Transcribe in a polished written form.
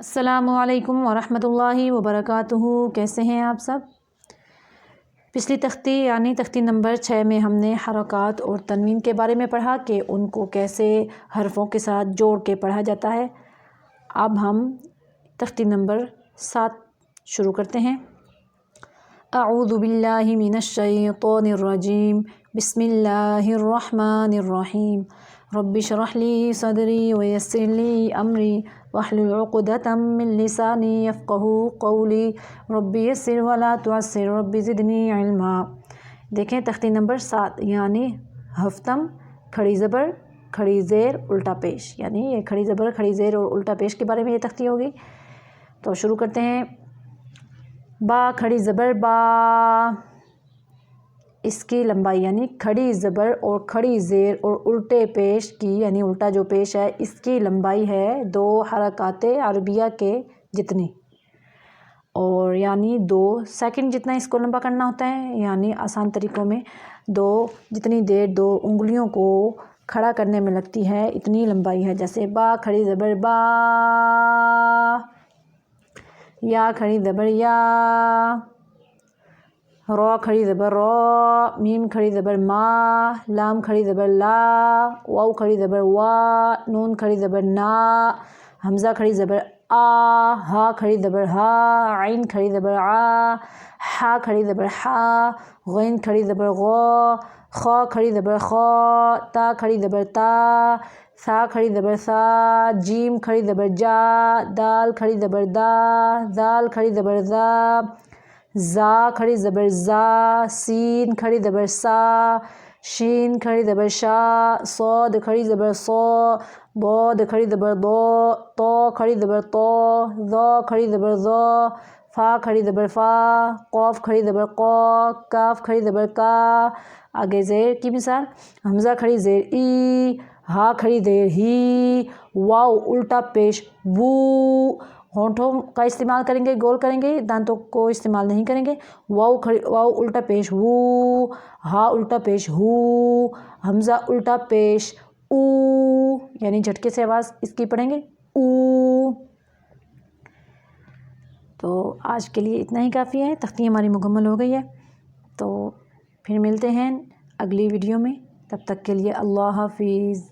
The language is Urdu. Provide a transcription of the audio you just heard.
السلام علیکم ورحمۃ اللہ وبرکاتہ۔ کیسے ہیں آپ سب؟ پچھلی تختی یعنی تختی نمبر 6 میں ہم نے حرکات اور تنوین کے بارے میں پڑھا کہ ان کو کیسے حرفوں کے ساتھ جوڑ کے پڑھا جاتا ہے۔ اب ہم تختی نمبر 7 شروع کرتے ہیں۔ اعوذ باللہ من الشیطان الرجیم، بسم اللہ الرحمن الرحیم۔ رب اشرح لی صدری ویسر لی امری واحلل عقدۃ من لسانی یفقہوا قولی رب یسر ولا تعسر رب زدنی علما۔ دیکھیں تختی نمبر 7 یعنی ہفتم، کھڑی زبر کھڑی زیر الٹا پیش، یعنی یہ کھڑی زبر کھڑی زیر اور الٹا پیش کے بارے میں یہ تختی ہوگی۔ تو شروع کرتے ہیں۔ با کھڑی زبر با، اس کی لمبائی یعنی کھڑی زبر اور کھڑی زیر اور الٹے پیش کی یعنی الٹا جو پیش ہے اس کی لمبائی ہے 2 حرکات عربیہ کے جتنی، اور یعنی 2 سیکنڈ جتنا اس کو لمبا کرنا ہوتا ہے، یعنی آسان طریقوں میں جتنی دیر 2 انگلیوں کو کھڑا کرنے میں لگتی ہے اتنی لمبائی ہے۔ جیسے با کھڑی زبر با، یا کھڑی زبر یا، را کھڑی زبر را، میم کھڑی زبر ما، لام کھڑی زبر لا، واو کھڑی زبر وا، نون کھڑی زبر نا، حمزہ کھڑی زبر آ، ہا کھڑی زبر ہا، عین کھڑی زبر عا، حا کھڑی زبر حا، غین کھڑی زبر غا، خا کھڑی زبر خا، تا کھڑی زبر تا، سا کھڑی زبر سا، جیم کھڑی زبر جا، دال کھڑی زبر دا، زال کھڑی زبر زا، زا کھڑی زبر زا، سین کھڑی زبر سا، شین کھڑی زبر شا، صاد کھڑی زبر صا، ضاد کھڑی زبر ضا، طا کھڑی زبر طا، ظا کھڑی زبر ظا، فا کھڑی زبر فا، قاف کھڑی زبر قا، کاف کھڑی زبر کا۔ آگے زیر کی مثال، حمزہ کھڑی زیر ای، ہا کھڑی زیر ہی، واو الٹا پیش وو، ہونٹوں کا استعمال کریں گے، گول کریں گے، دانتوں کو استعمال نہیں کریں گے۔ واو الٹا پیش وو، ہا الٹا پیش ہو، حمزہ الٹا پیش او، یعنی جھٹکے سے آواز اس کی پڑھیں گے او۔ تو آج کے لیے اتنا ہی کافی ہے، تختی ہماری مکمل ہو گئی ہے۔ تو پھر ملتے ہیں اگلی ویڈیو میں، تب تک کے لیے اللہ حافظ۔